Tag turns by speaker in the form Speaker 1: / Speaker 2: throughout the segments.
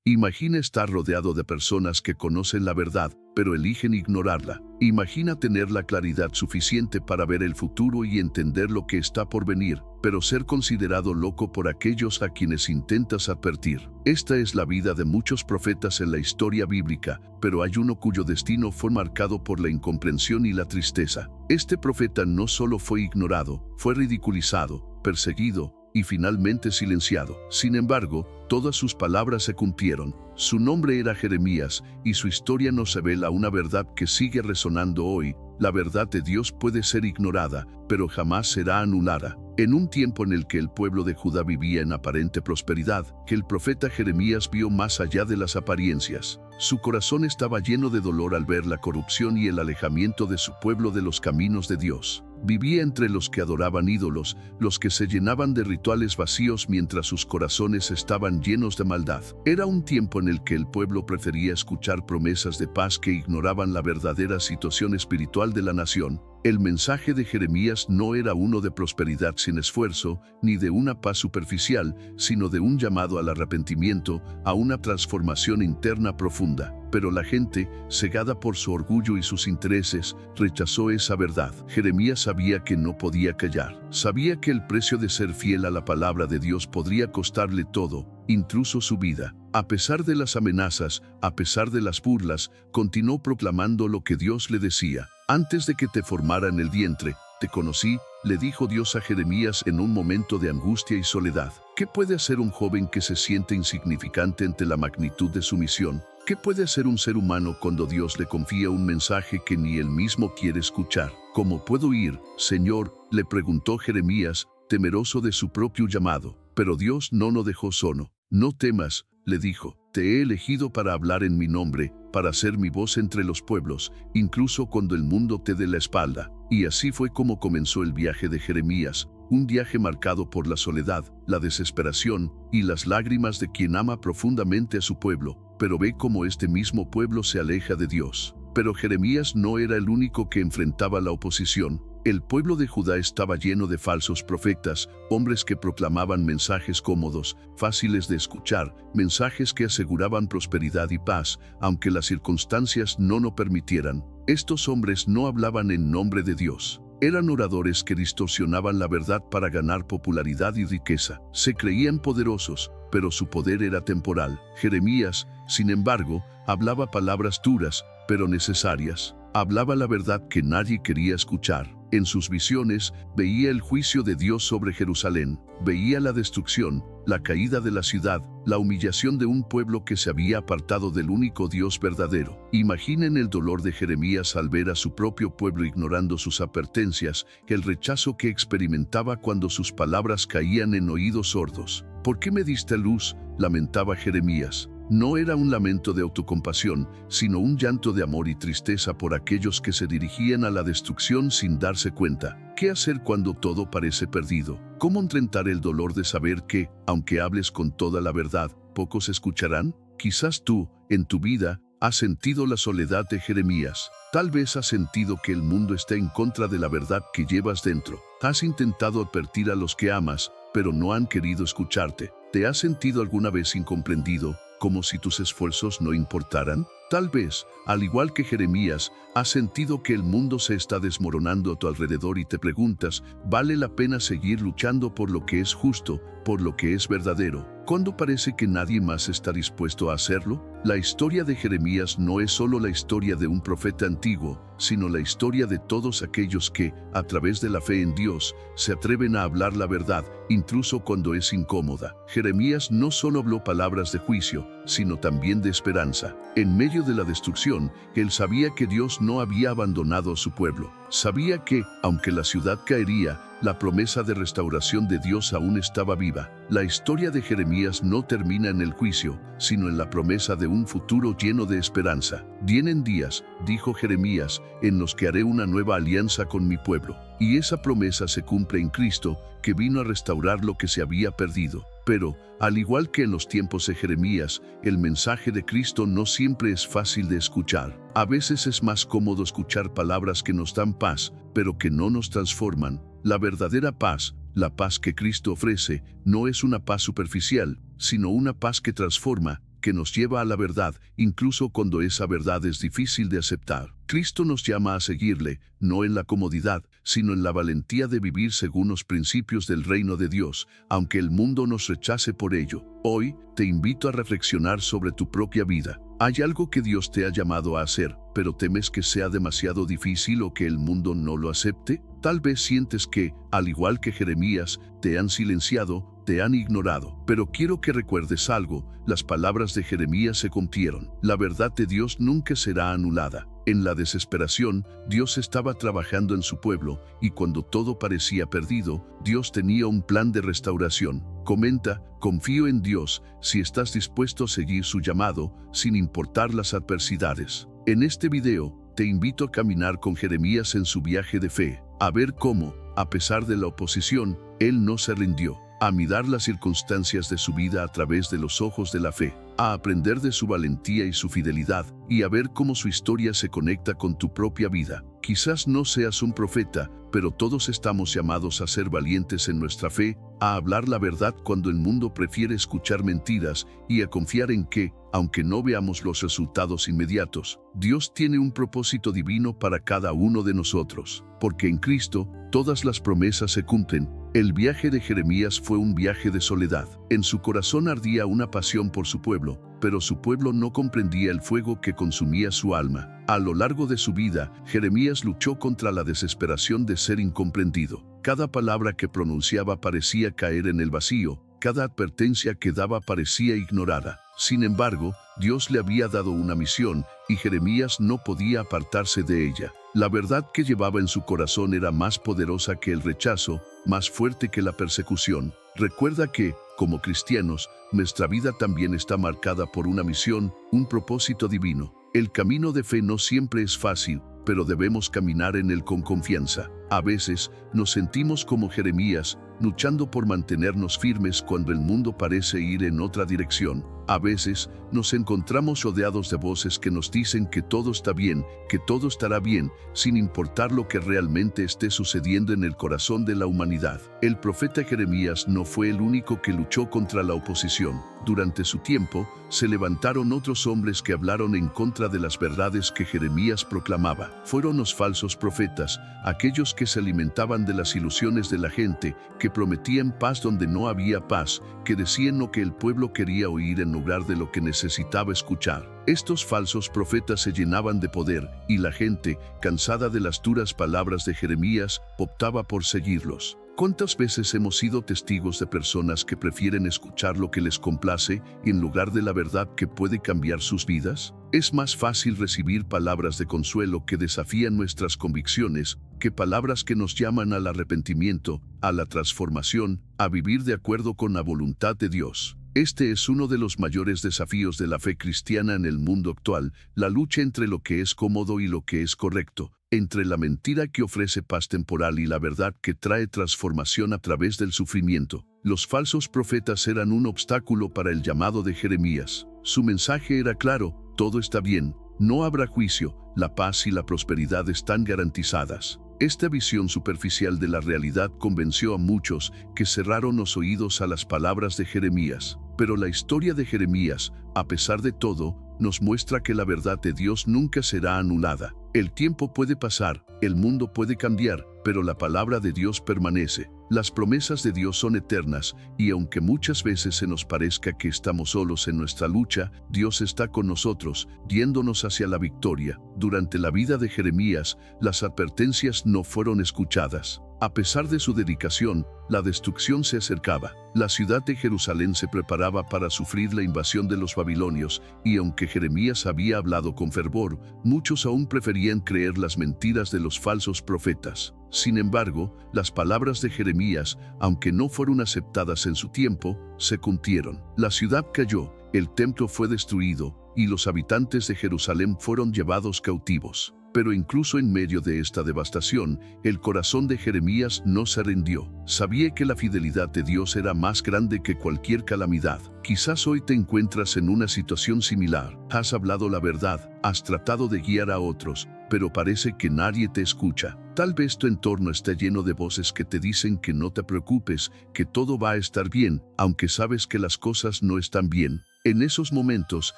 Speaker 1: Imagina estar rodeado de personas que conocen la verdad, pero eligen ignorarla. Imagina tener la claridad suficiente para ver el futuro y entender lo que está por venir, pero ser considerado loco por aquellos a quienes intentas advertir. Esta es la vida de muchos profetas en la historia bíblica, pero hay uno cuyo destino fue marcado por la incomprensión y la tristeza. Este profeta no solo fue ignorado, fue ridiculizado, perseguido y finalmente silenciado. Sin embargo, todas sus palabras se cumplieron. Su nombre era Jeremías, y su historia nos revela una verdad que sigue resonando hoy. La verdad de Dios puede ser ignorada, pero jamás será anulada. En un tiempo en el que el pueblo de Judá vivía en aparente prosperidad, que el profeta Jeremías vio más allá de las apariencias. Su corazón estaba lleno de dolor al ver la corrupción y el alejamiento de su pueblo de los caminos de Dios. Vivía entre los que adoraban ídolos, los que se llenaban de rituales vacíos mientras sus corazones estaban llenos de maldad. Era un tiempo en el que el pueblo prefería escuchar promesas de paz que ignoraban la verdadera situación espiritual de la nación. El mensaje de Jeremías no era uno de prosperidad sin esfuerzo, ni de una paz superficial, sino de un llamado al arrepentimiento, a una transformación interna profunda. Pero la gente, cegada por su orgullo y sus intereses, rechazó esa verdad. Jeremías sabía que no podía callar. Sabía que el precio de ser fiel a la palabra de Dios podría costarle todo, incluso su vida. A pesar de las amenazas, a pesar de las burlas, continuó proclamando lo que Dios le decía. Antes de que te formara en el vientre, te conocí, le dijo Dios a Jeremías en un momento de angustia y soledad. ¿Qué puede hacer un joven que se siente insignificante ante la magnitud de su misión? ¿Qué puede hacer un ser humano cuando Dios le confía un mensaje que ni él mismo quiere escuchar? ¿Cómo puedo ir, Señor?, le preguntó Jeremías, temeroso de su propio llamado. Pero Dios no lo dejó solo. No temas, le dijo, te he elegido para hablar en mi nombre, para ser mi voz entre los pueblos, incluso cuando el mundo te dé la espalda. Y así fue como comenzó el viaje de Jeremías, un viaje marcado por la soledad, la desesperación y las lágrimas de quien ama profundamente a su pueblo, pero ve cómo este mismo pueblo se aleja de Dios. Pero Jeremías no era el único que enfrentaba la oposición. El pueblo de Judá estaba lleno de falsos profetas, hombres que proclamaban mensajes cómodos, fáciles de escuchar, mensajes que aseguraban prosperidad y paz, aunque las circunstancias no lo permitieran. Estos hombres no hablaban en nombre de Dios. Eran oradores que distorsionaban la verdad para ganar popularidad y riqueza. Se creían poderosos, pero su poder era temporal. Jeremías, sin embargo, hablaba palabras duras, pero necesarias. Hablaba la verdad que nadie quería escuchar. En sus visiones, veía el juicio de Dios sobre Jerusalén. Veía la destrucción, la caída de la ciudad, la humillación de un pueblo que se había apartado del único Dios verdadero. Imaginen el dolor de Jeremías al ver a su propio pueblo ignorando sus advertencias, el rechazo que experimentaba cuando sus palabras caían en oídos sordos. ¿Por qué me diste luz?, lamentaba Jeremías. No era un lamento de autocompasión, sino un llanto de amor y tristeza por aquellos que se dirigían a la destrucción sin darse cuenta. ¿Qué hacer cuando todo parece perdido? ¿Cómo enfrentar el dolor de saber que, aunque hables con toda la verdad, pocos escucharán? Quizás tú, en tu vida, has sentido la soledad de Jeremías. Tal vez has sentido que el mundo está en contra de la verdad que llevas dentro. Has intentado advertir a los que amas, pero no han querido escucharte. ¿Te has sentido alguna vez incomprendido, como si tus esfuerzos no importaran? Tal vez, al igual que Jeremías, has sentido que el mundo se está desmoronando a tu alrededor y te preguntas, ¿vale la pena seguir luchando por lo que es justo, por lo que es verdadero, cuando parece que nadie más está dispuesto a hacerlo? La historia de Jeremías no es solo la historia de un profeta antiguo, sino la historia de todos aquellos que, a través de la fe en Dios, se atreven a hablar la verdad, incluso cuando es incómoda. Jeremías no solo habló palabras de juicio, sino también de esperanza. En medio de la destrucción, él sabía que Dios no había abandonado a su pueblo. Sabía que, aunque la ciudad caería, la promesa de restauración de Dios aún estaba viva. La historia de Jeremías no termina en el juicio, sino en la promesa de un futuro lleno de esperanza. Vienen días, dijo Jeremías, en los que haré una nueva alianza con mi pueblo. Y esa promesa se cumple en Cristo, que vino a restaurar lo que se había perdido. Pero, al igual que en los tiempos de Jeremías, el mensaje de Cristo no siempre es fácil de escuchar. A veces es más cómodo escuchar palabras que nos dan paz, pero que no nos transforman. La verdadera paz, la paz que Cristo ofrece, no es una paz superficial, sino una paz que transforma, que nos lleva a la verdad, incluso cuando esa verdad es difícil de aceptar. Cristo nos llama a seguirle, no en la comodidad, sino en la valentía de vivir según los principios del reino de Dios, aunque el mundo nos rechace por ello. Hoy, te invito a reflexionar sobre tu propia vida. ¿Hay algo que Dios te ha llamado a hacer, pero temes que sea demasiado difícil o que el mundo no lo acepte? Tal vez sientes que, al igual que Jeremías, te han silenciado, te han ignorado. Pero quiero que recuerdes algo, las palabras de Jeremías se cumplieron. La verdad de Dios nunca será anulada. En la desesperación, Dios estaba trabajando en su pueblo, y cuando todo parecía perdido, Dios tenía un plan de restauración. Comenta, confío en Dios, si estás dispuesto a seguir su llamado, sin importar las adversidades. En este video, te invito a caminar con Jeremías en su viaje de fe, a ver cómo, a pesar de la oposición, él no se rindió, a mirar las circunstancias de su vida a través de los ojos de la fe, a aprender de su valentía y su fidelidad, y a ver cómo su historia se conecta con tu propia vida. Quizás no seas un profeta, pero todos estamos llamados a ser valientes en nuestra fe, a hablar la verdad cuando el mundo prefiere escuchar mentiras y a confiar en que, aunque no veamos los resultados inmediatos, Dios tiene un propósito divino para cada uno de nosotros. Porque en Cristo, todas las promesas se cumplen. El viaje de Jeremías fue un viaje de soledad. En su corazón ardía una pasión por su pueblo, pero su pueblo no comprendía el fuego que consumía su alma. A lo largo de su vida, Jeremías luchó contra la desesperación de ser incomprendido. Cada palabra que pronunciaba parecía caer en el vacío, cada advertencia que daba parecía ignorada. Sin embargo, Dios le había dado una misión, y Jeremías no podía apartarse de ella. La verdad que llevaba en su corazón era más poderosa que el rechazo, más fuerte que la persecución. Recuerda que, como cristianos, nuestra vida también está marcada por una misión, un propósito divino. El camino de fe no siempre es fácil, pero debemos caminar en él con confianza. A veces, nos sentimos como Jeremías, luchando por mantenernos firmes cuando el mundo parece ir en otra dirección. A veces, nos encontramos rodeados de voces que nos dicen que todo está bien, que todo estará bien, sin importar lo que realmente esté sucediendo en el corazón de la humanidad. El profeta Jeremías no fue el único que luchó contra la oposición. Durante su tiempo, se levantaron otros hombres que hablaron en contra de las verdades que Jeremías proclamaba. Fueron los falsos profetas, aquellos que se alimentaban de las ilusiones de la gente, que prometían paz donde no había paz, que decían lo que el pueblo quería oír en lugar de lo que necesitaba escuchar. Estos falsos profetas se llenaban de poder, y la gente, cansada de las duras palabras de Jeremías, optaba por seguirlos. ¿Cuántas veces hemos sido testigos de personas que prefieren escuchar lo que les complace en lugar de la verdad que puede cambiar sus vidas? Es más fácil recibir palabras de consuelo que desafían nuestras convicciones que palabras que nos llaman al arrepentimiento, a la transformación, a vivir de acuerdo con la voluntad de Dios. Este es uno de los mayores desafíos de la fe cristiana en el mundo actual, la lucha entre lo que es cómodo y lo que es correcto, entre la mentira que ofrece paz temporal y la verdad que trae transformación a través del sufrimiento. Los falsos profetas eran un obstáculo para el llamado de Jeremías. Su mensaje era claro: todo está bien, no habrá juicio, la paz y la prosperidad están garantizadas. Esta visión superficial de la realidad convenció a muchos que cerraron los oídos a las palabras de Jeremías. Pero la historia de Jeremías, a pesar de todo, nos muestra que la verdad de Dios nunca será anulada. El tiempo puede pasar, el mundo puede cambiar, pero la palabra de Dios permanece. Las promesas de Dios son eternas, y aunque muchas veces se nos parezca que estamos solos en nuestra lucha, Dios está con nosotros, guiándonos hacia la victoria. Durante la vida de Jeremías, las advertencias no fueron escuchadas. A pesar de su dedicación, la destrucción se acercaba. La ciudad de Jerusalén se preparaba para sufrir la invasión de los babilonios, y aunque Jeremías había hablado con fervor, muchos aún preferían creer las mentiras de los falsos profetas. Sin embargo, las palabras de Jeremías, aunque no fueron aceptadas en su tiempo, se cumplieron. La ciudad cayó, el templo fue destruido, y los habitantes de Jerusalén fueron llevados cautivos. Pero incluso en medio de esta devastación, el corazón de Jeremías no se rindió. Sabía que la fidelidad de Dios era más grande que cualquier calamidad. Quizás hoy te encuentras en una situación similar. Has hablado la verdad, has tratado de guiar a otros, pero parece que nadie te escucha. Tal vez tu entorno esté lleno de voces que te dicen que no te preocupes, que todo va a estar bien, aunque sabes que las cosas no están bien. En esos momentos,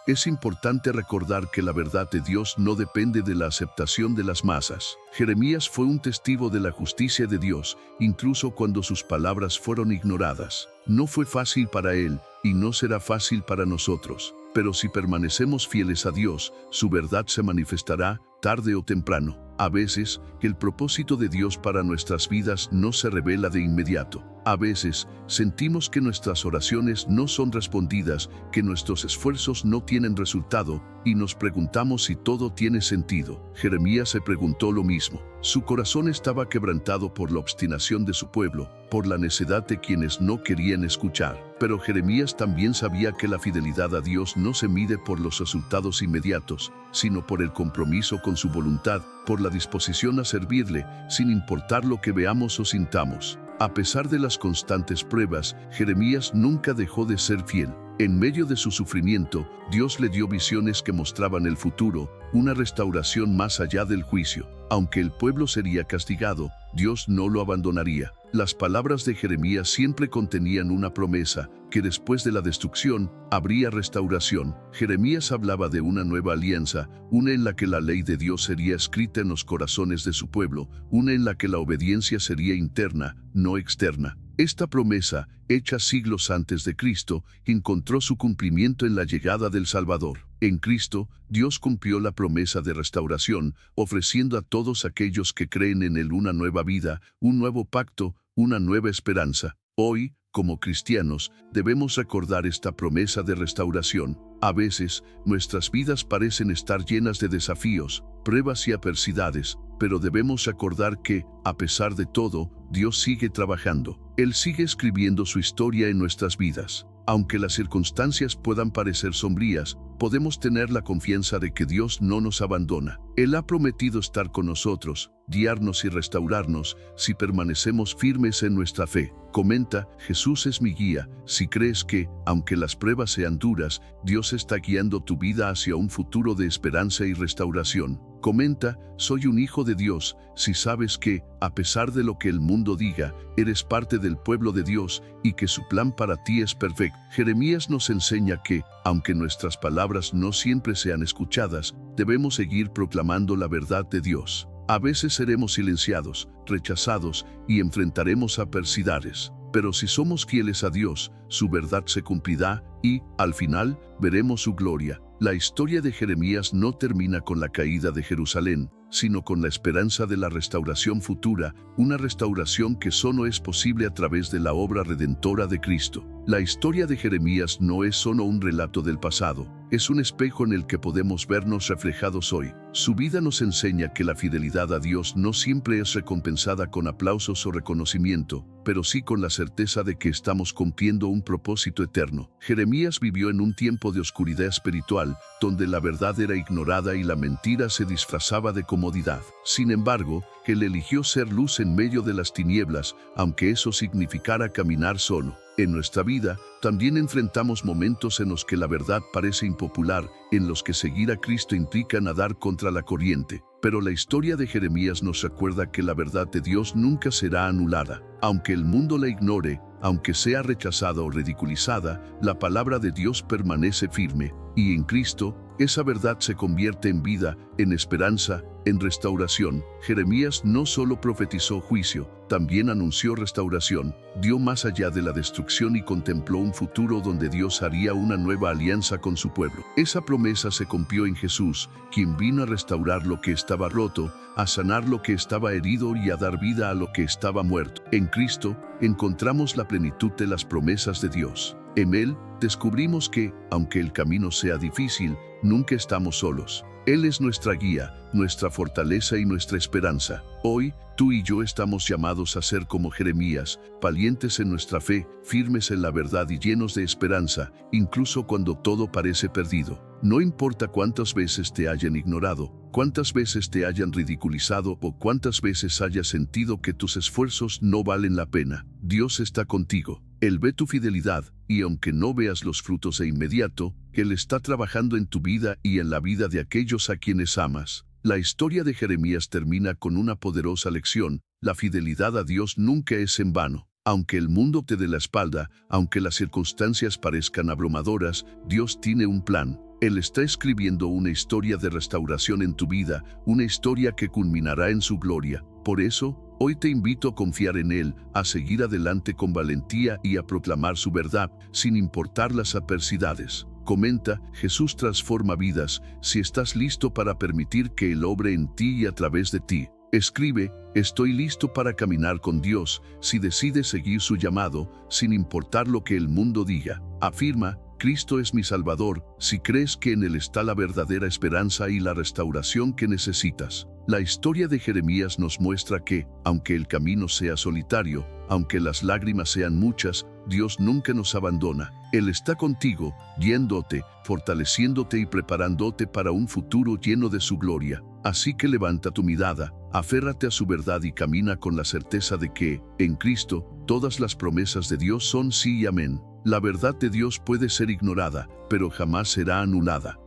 Speaker 1: es importante recordar que la verdad de Dios no depende de la aceptación de las masas. Jeremías fue un testigo de la justicia de Dios, incluso cuando sus palabras fueron ignoradas. No fue fácil para él, y no será fácil para nosotros. Pero si permanecemos fieles a Dios, su verdad se manifestará, tarde o temprano. A veces, el propósito de Dios para nuestras vidas no se revela de inmediato. A veces, sentimos que nuestras oraciones no son respondidas, que nuestros esfuerzos no tienen resultado, y nos preguntamos si todo tiene sentido. Jeremías se preguntó lo mismo. Su corazón estaba quebrantado por la obstinación de su pueblo, por la necedad de quienes no querían escuchar. Pero Jeremías también sabía que la fidelidad a Dios no se mide por los resultados inmediatos, sino por el compromiso con su voluntad, por la disposición a servirle, sin importar lo que veamos o sintamos. A pesar de las constantes pruebas, Jeremías nunca dejó de ser fiel. En medio de su sufrimiento, Dios le dio visiones que mostraban el futuro, una restauración más allá del juicio. Aunque el pueblo sería castigado, Dios no lo abandonaría. Las palabras de Jeremías siempre contenían una promesa, que después de la destrucción, habría restauración. Jeremías hablaba de una nueva alianza, una en la que la ley de Dios sería escrita en los corazones de su pueblo, una en la que la obediencia sería interna, no externa. Esta promesa, hecha siglos antes de Cristo, encontró su cumplimiento en la llegada del Salvador. En Cristo, Dios cumplió la promesa de restauración, ofreciendo a todos aquellos que creen en Él una nueva vida, un nuevo pacto, una nueva esperanza. Hoy, como cristianos, debemos recordar esta promesa de restauración. A veces, nuestras vidas parecen estar llenas de desafíos, pruebas y adversidades, pero debemos recordar que, a pesar de todo, Dios sigue trabajando. Él sigue escribiendo su historia en nuestras vidas. Aunque las circunstancias puedan parecer sombrías, podemos tener la confianza de que Dios no nos abandona. Él ha prometido estar con nosotros, guiarnos y restaurarnos si permanecemos firmes en nuestra fe. Comenta, Jesús es mi guía. Si crees que, aunque las pruebas sean duras, Dios está guiando tu vida hacia un futuro de esperanza y restauración. Comenta, soy un hijo de Dios, si sabes que, a pesar de lo que el mundo diga, eres parte del pueblo de Dios y que su plan para ti es perfecto. Jeremías nos enseña que, aunque nuestras palabras no siempre sean escuchadas, debemos seguir proclamando la verdad de Dios. A veces seremos silenciados, rechazados y enfrentaremos adversidades. Pero si somos fieles a Dios, su verdad se cumplirá y, al final, veremos su gloria. La historia de Jeremías no termina con la caída de Jerusalén, sino con la esperanza de la restauración futura, una restauración que solo es posible a través de la obra redentora de Cristo. La historia de Jeremías no es solo un relato del pasado, es un espejo en el que podemos vernos reflejados hoy. Su vida nos enseña que la fidelidad a Dios no siempre es recompensada con aplausos o reconocimiento, pero sí con la certeza de que estamos cumpliendo un propósito eterno. Jeremías vivió en un tiempo de oscuridad espiritual, donde la verdad era ignorada y la mentira se disfrazaba de comodidad. Sin embargo, él eligió ser luz en medio de las tinieblas, aunque eso significara caminar solo. En nuestra vida, también enfrentamos momentos en los que la verdad parece impopular, en los que seguir a Cristo implica nadar contra la corriente. Pero la historia de Jeremías nos recuerda que la verdad de Dios nunca será anulada. Aunque el mundo la ignore, aunque sea rechazada o ridiculizada, la palabra de Dios permanece firme, y en Cristo, esa verdad se convierte en vida, en esperanza, en restauración. Jeremías no solo profetizó juicio, también anunció restauración, dio más allá de la destrucción y contempló un futuro donde Dios haría una nueva alianza con su pueblo. Esa promesa se cumplió en Jesús, quien vino a restaurar lo que estaba roto, a sanar lo que estaba herido y a dar vida a lo que estaba muerto. En Cristo, encontramos la plenitud de las promesas de Dios. En Él, descubrimos que, aunque el camino sea difícil, nunca estamos solos. Él es nuestra guía, nuestra fortaleza y nuestra esperanza. Hoy, tú y yo estamos llamados a ser como Jeremías, valientes en nuestra fe, firmes en la verdad y llenos de esperanza, incluso cuando todo parece perdido. No importa cuántas veces te hayan ignorado, cuántas veces te hayan ridiculizado o cuántas veces hayas sentido que tus esfuerzos no valen la pena, Dios está contigo. Él ve tu fidelidad, y aunque no veas los frutos de inmediato, Él está trabajando en tu vida y en la vida de aquellos a quienes amas. La historia de Jeremías termina con una poderosa lección: la fidelidad a Dios nunca es en vano. Aunque el mundo te dé la espalda, aunque las circunstancias parezcan abrumadoras, Dios tiene un plan. Él está escribiendo una historia de restauración en tu vida, una historia que culminará en su gloria. Por eso, hoy te invito a confiar en Él, a seguir adelante con valentía y a proclamar su verdad, sin importar las adversidades. Comenta, Jesús transforma vidas, si estás listo para permitir que Él obre en ti y a través de ti. Escribe, estoy listo para caminar con Dios, si decides seguir su llamado, sin importar lo que el mundo diga. Afirma, Cristo es mi Salvador, si crees que en Él está la verdadera esperanza y la restauración que necesitas. La historia de Jeremías nos muestra que, aunque el camino sea solitario, aunque las lágrimas sean muchas, Dios nunca nos abandona. Él está contigo, guiándote, fortaleciéndote y preparándote para un futuro lleno de su gloria. Así que levanta tu mirada, aférrate a su verdad y camina con la certeza de que, en Cristo, todas las promesas de Dios son sí y amén. La verdad de Dios puede ser ignorada, pero jamás será anulada.